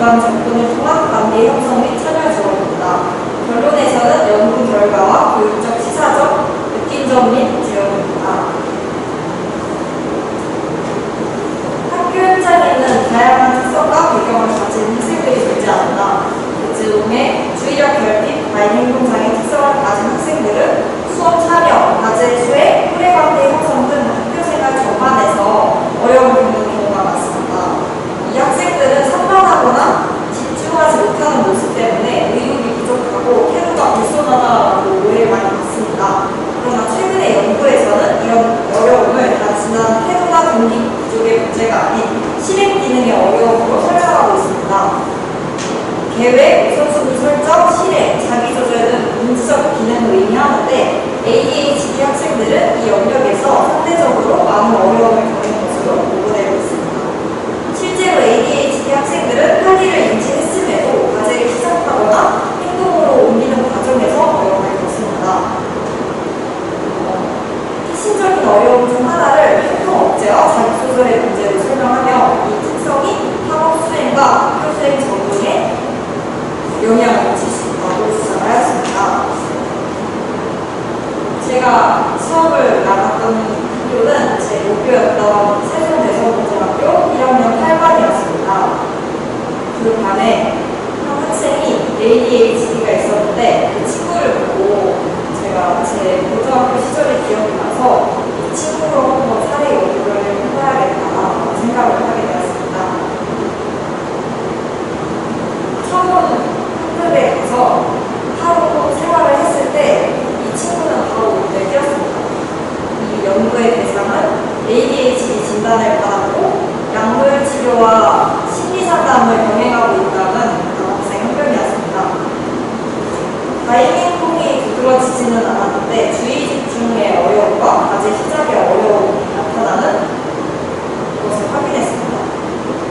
기반 접근을 통한 관계 형성 및 참여 지원입니다. 결론에서는 연구 결과와 교육적, 시사적, 느낀점 및 지원입니다. 학교 현장에는 다양한 특성과 배경을 가진 학생들이 존재한다. 그중에 주의력 결핍, 과잉 행동장애 특성을 가진 학생들은 수업 참여, 과제 수행, 후례관계 형성 등 학교생활 전반에서 어려움을 겪는 경우가 많습니다. 이 학생들은 산만하거나 집중하지 못하는 모습 때문에 의욕이 부족하고 태도가 불손하다고 오해를 많이 받습니다. 그러나 최근의 연구에서는 이런 어려움을 단순한 태도나 동기 부족의 문제가 아닌 실행 기능의 어려움으로 설명하고 있습니다. 계획, 우선순위 설정, 실행, 자기조절 등 인지적 기능을 의미하는데 ADHD 학생들은 이 영역에서 상대적으로 많은 어려움을 겪는 것으로 보고되고 있습니다. 실제로 ADHD 학생들은 할 일을 인지했음에도 과제를 시작하거나 행동으로 옮기는 과정에서 어려움을 겪습니다. 핵심적인 어려움 중 하나를 활동 억제와 자기조절의 문제로 설명하며 이 특성이 학업 수행과 학교 수행 전등에 영향을 미칠 수 있다고 주장하였습니다. 제가 수업을 나갔던 학교는 제 목표였던 세종대성고등학교 1학년 8반이었습니다. 그 반에 한 학생이 ADHD가 있었는데 그 친구를 보고 제가 제 고등학교 시절의 기억이 나서 이 친구로 한번 사례 연구를 해봐야겠다 생각을 하게 되었습니다. 처음 학교에 가서 하루 생활을 했을 때 이 친구는 바로 눈에 띄었습니다. 이 연구의 대상은 ADHD 진단을 받았고 약물 치료와 심리 상담을 병행하고 있다는 남학생 한 명이었습니다. 과잉 행동이 두드러지지는 않았는데 주의 집중의 어려움과 과제 시작의 어려움이 나타나는 것을 확인했습니다.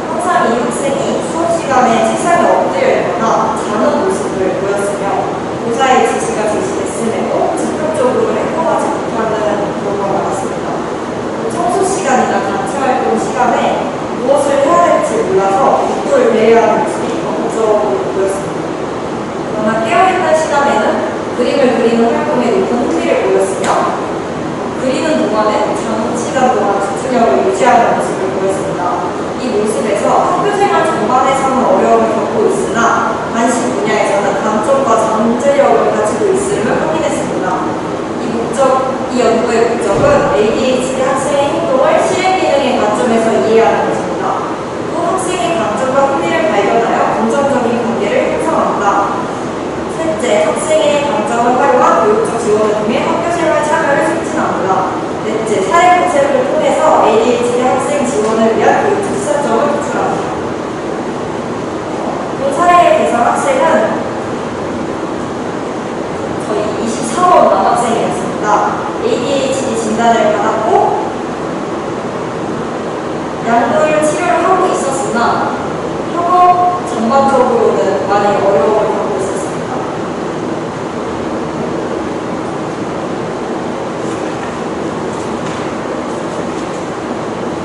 항상 이 학생이 수업 시간에 책상에 엎드려 있거나 자는 모습을 보였으며 교사의 지시가 제시됐음에도 적극적으로 행동하지 못하는 경우가 많았습니다. 청소 시간이나 단체 활동 시간에 무엇을 해야 될지 몰라서 욕구를 배회하는 모습이 적극적으로 보였습니다. 그러나 깨어있는 시간에는 그림을 그리는 활동에 높은 흥미를 보였으며 그리는 동안에 장시간 동안 집중력을 유지하는 모습을 보였습니다. 이 모습에서 학교생활 전반에서는 어려움을 겪고 있으나 관심 분야에서는 강점과 잠재력을 가지고 있음을 확인했습니다. 이 연구의 목적은 ADHD 학생의 행동을 실행 기능의 관점에서 이해하는 것입니다. 또 학생의 강점과 흥미를 발견하여 긍정적인 관계를 형성합니다. 셋째, 학생의 강점을 활용한 교육적 지원을 통해 학교생활 참여를 촉진합니다. 넷째, 사회 concept를 통해서 ADHD 학생 지원을 위한 교육적 시사점을 도출합니다. 본 사례의 대상 학생은 저희 24번 남학생이었습니다. ADHD 진단을 받았고 약물 치료를 하고 있었으나 학업 전반적으로는 많이 어려움을 겪고 있었습니다.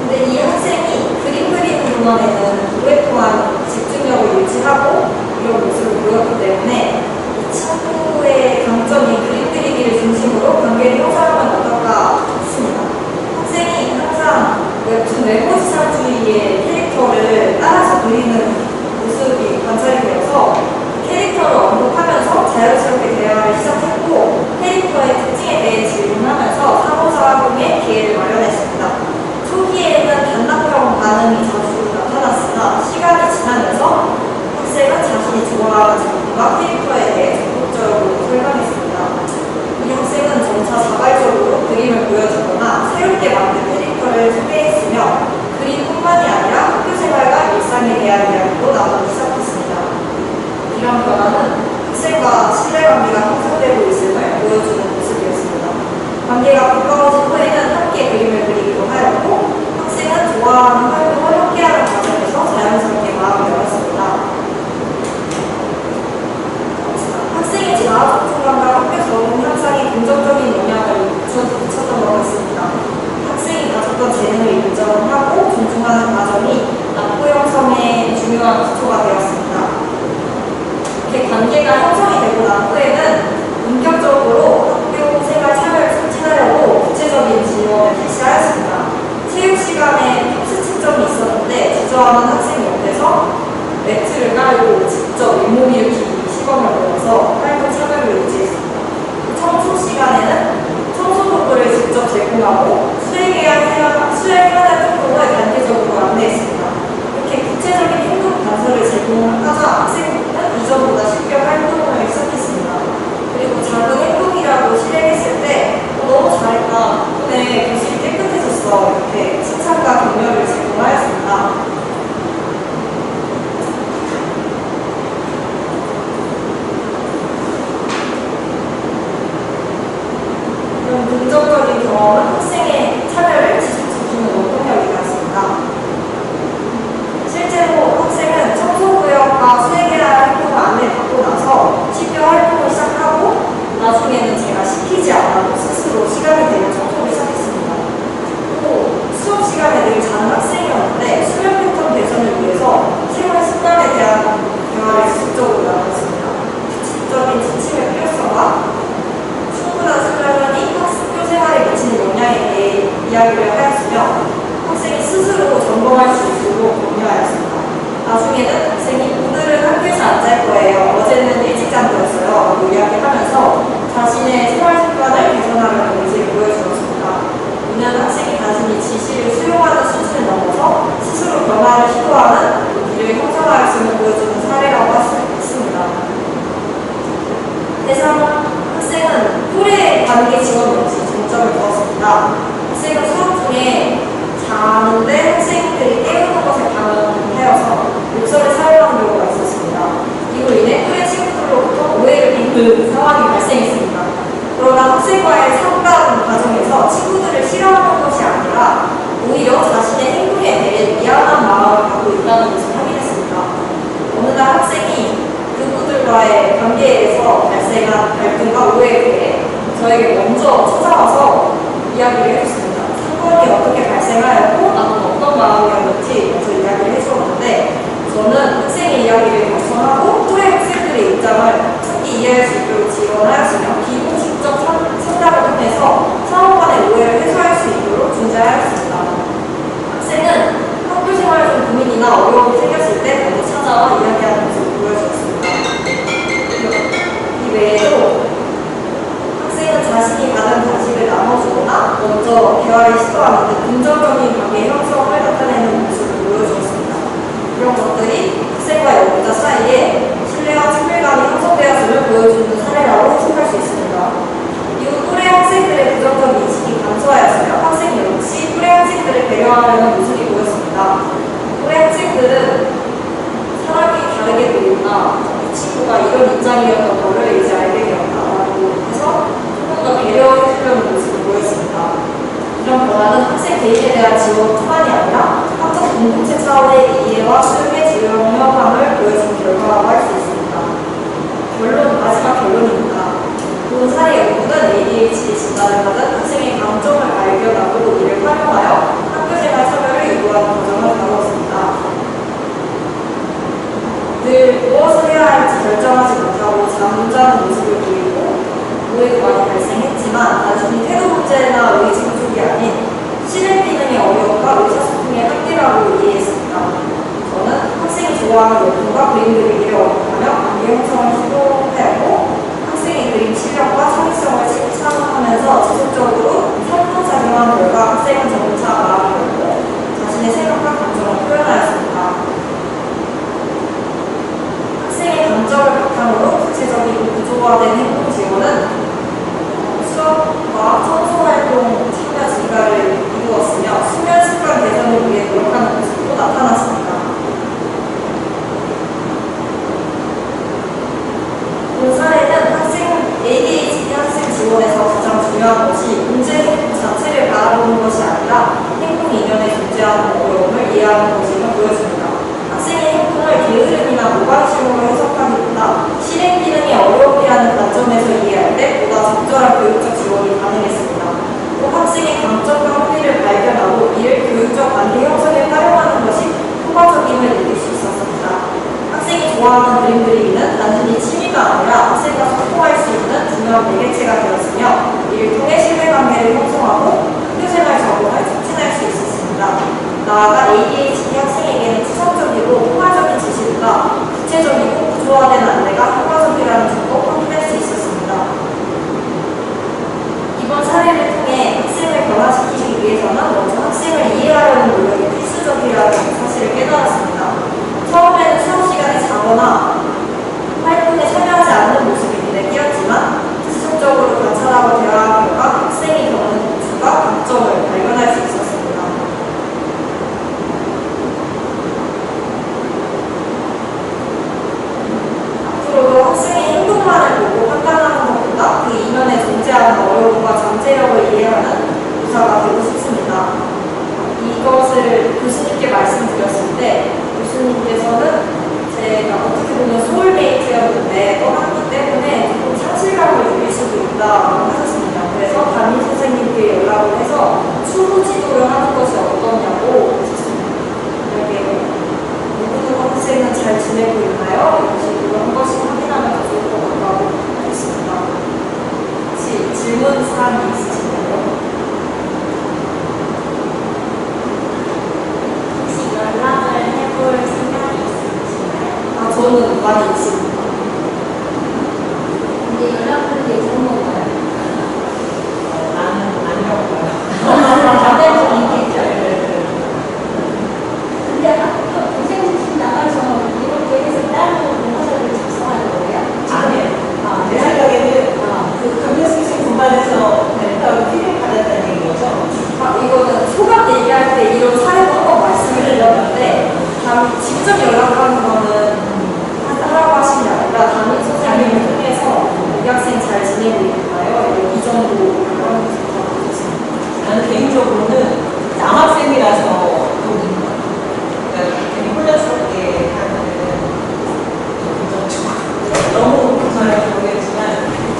근데 이 학생이 그림 그리는 동안에는 오랫동안 집중력을 유지하고 이런 모습을 보였기 때문에 이 친구의 강점이 그림 그리기를 중심으로 관계를 형성하면 어떨까 싶습니다. 학생이 항상 웹툰 외모지상주의의 캐릭터를 따라서 그리는 모습이 관찰이 되어서 캐릭터를 언급하면서 자연스럽게 대화를 시작했고 캐릭터의 특징에 대해 질문하면서 상호작용의 기회를 마련했습니다. 초기에는 단답형 반응이 자주 나타났으나 시간이 지나면서 학생은 자신이 좋아하는 작품과 캐릭터에 대해 적극적으로 설명했습니다. 이 학생은 점차 자발적으로 그림을 보여주거나 새롭게 만든 캐릭터를 소개했으며 그림뿐만이 아니라 학교생활과 일상에 대한 이야기도 나누기 시작했습니다. 이런 변화는 학생과 신뢰관계가 형성되고 있음을 보여주는 모습이었습니다. 관계가 가까워진 후에는 함께 그림을 그리기도 하였고 학생은 좋아하는 활동을 함께하는 과정에서 자연스럽게 마음을 열었습니다. 학생의 자아 성장과 학교 적응 향상에 긍정적인 영향을 미쳤던 것 같습니다. 학생이 가졌던 재능을 인정하고 존중하는 과정이 낙후 형성에 중요한 기초가 되었습니다. 수행하는 행동을 단계적으로 안내했습니다. 이렇게 구체적인 행동 단서를 제공하자 학생들은 이전보다 쉽게 활동을 시작했습니다. 그리고 작은 행동이라도 실행했을 때 너무 잘했다, 덕분에 교실이 깨끗해졌어, 이렇게 칭찬과 격려를 제공하였습니다. 이런 긍정적인 경험은 학생의 참여를 지속시키는 원동력이 되었습니다. 실제로 학생은 청소구역과 수행해야 할 행동을 안내받고 나서 쉽게 활동을 시작하고 나중에는 제가 시키지 않아도 스스로 시간이 되면 청소를 시작했습니다. 또 수업 시간에 늘 자는 학생이었는데 수면 패턴 개선을 위해서 생활 습관에 대한 대화를 지속적으로 나눴습니다. 규칙적인 지침의 필요성과 충분한 수면이 학교 생활에 미치는 영향에 대해 이야기를 하였으며 학생이 스스로 점검할 수 있도록 격려하였습니다. 나중에는 학생이 오늘은 학교에서 안 잘 거예요, 어제는 일찍 잠들었어요 라고 이야기하면서 자신의 생활 습관을 개선하려는 의지를 보여주었습니다. 이는 학생이 단순히 지시를 수용하는 수준을 넘어서 스스로 변화를 시도하는 길을 형성하였음을 보여주는 사례라고 할 수 있습니다. 대상 학생은 또래 관계 지원 역시 중점을 두었습니다. 학생은 수업 중에 자는데 학생들이 깨우는 것에 반응하여서 욕설을 사용하는 경우가 있었습니다. 이로 인해 또래 친구들로부터 오해를 받는 상황이 발생했습니다. 그러나 학생과의 상담 과정에서 친구들을 싫어하는 것이 아니라 오히려 자신의 행동에 대해 미안한 마음을 갖고 있다는 것을 확인했습니다. 어느 날 학생이 그분들과의 관계에서 발생한 갈등과 오해에 대해 저에게 먼저 찾아와서 이야기를 해줬습니다. 사건이 어떻게 발생하였고 나는 어떤 마음이었는지 먼저 이야기를 해주었는데 저는 학생의 이야기를 경청하고 또래 학생들의 입장을 충분히 이해할 수 있도록 지원하였으며 비공식적 상담을 통해서 상호 간의 오해를 해소할 수 있도록 중재하였습니다. 학생은 학교 생활 중 고민이나 어려움이 생겼을 때 먼저 찾아와 이야기하는 모습을 보여주었습니다. 이 외에도 학생은 자신이 받은 자식을 나눠주거나 먼저 대화를 시도하는 등 긍정적인 관계 형성을 나타내는 모습을 보여주었습니다. 이런 것들이 학생과 연구자 사이에 신뢰와 친밀감이 형성되었음을 보여주는 사례라고 해석할 수 있습니다. 이후 또래 학생들의 부정적 인식이 감소하였으며 학생 역시 또래 학생들을 배려하려는 모습이 보였습니다. 또래 학생들은 사람이 다르게 보이구나, 이 친구가 이런 입장이었던 거를 이제 알게 되었다라고 해서 조금 더 배려해주려는 모습을 보였습니다. 이런 변화는 학생 개인에 대한 지원뿐만이 아니라 학교 공동체 차원의 이해와 수용의 중요함을 보여주는 결과라고 할 수 있습니다. 마지막 결론입니다. 본 사례 연구는 ADHD 진단을 받은 학생의 강점을 발견하고 이를 활용하여 학교생활 참여를 유도하는 과정을 다루었습니다. 늘 무엇을 해야 할지 결정하지 못하고 잠자는 모습을 보이고 오해도 많이 발생했지만 단순히 태도 문제나 의지 부족이 아닌 실행 기능의 어려움과 의사소통의 한계라고 이해했습니다. 저는 학생이 좋아하는 원품과 그림 그리기를 언급하며 관계 형성을 시도하였고 학생의 그림 실력과 창의성을 칭찬하면서 지속적으로 설문작용을 장점을 발견할 수 있었습니다. 앞으로도 학생의 행동만을 보고 판단하는 것보다 그 이면에 존재하는 어려움과 잠재력을 이해하는 교사가 되고 싶습니다. 이것을 교수님께 말씀드렸을 때 교수님께서는 제가 어떻게 보면 소울메이트였는데 떠났기 때문에 조금 상실감을 느낄 수도 있다고 하셨습니다. 그래서 담임 선생님께 연락을 해서 추후 지도를 하는 것이 어떠냐고 하셨습니다. 만약에 누구누구 학생은 잘 지내고 있나요? 이런 식으로 한 번씩 확인하면 더 좋을 것 같다고 하셨습니다. 혹시 질문 사항이 있으신가요? 연락을 해볼 생각이 있으신가요? 저는 많이 있습니다. 근데 연락하는 게 좋은 건가요? 나는 아니라고 봐요. 다들 좀 있겠죠? 근데 아까 교생실신 나가서 이렇게 해서 따로 공모서를 작성하는 거예요? 아니에요. 내 생각에는 그 강력수생 분반에서 따로 피를 받았다는 얘기죠. 이거는 소감 얘기할 때 이런 사례도 한번 말씀을 드렸는데 직접 연락하는 거는 하라고 하신 게 아니라 담임 선생님을 통해서 우리 학생 잘 지내고 있나요? 이 정도 하는 것이 나는 개인적으로는 남학생이라서 좀 되게 혼란스럽게 하는 너무 잘 모르겠지만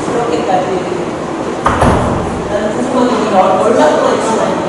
그렇게까지 나는 궁금한 게 얼마나 있지만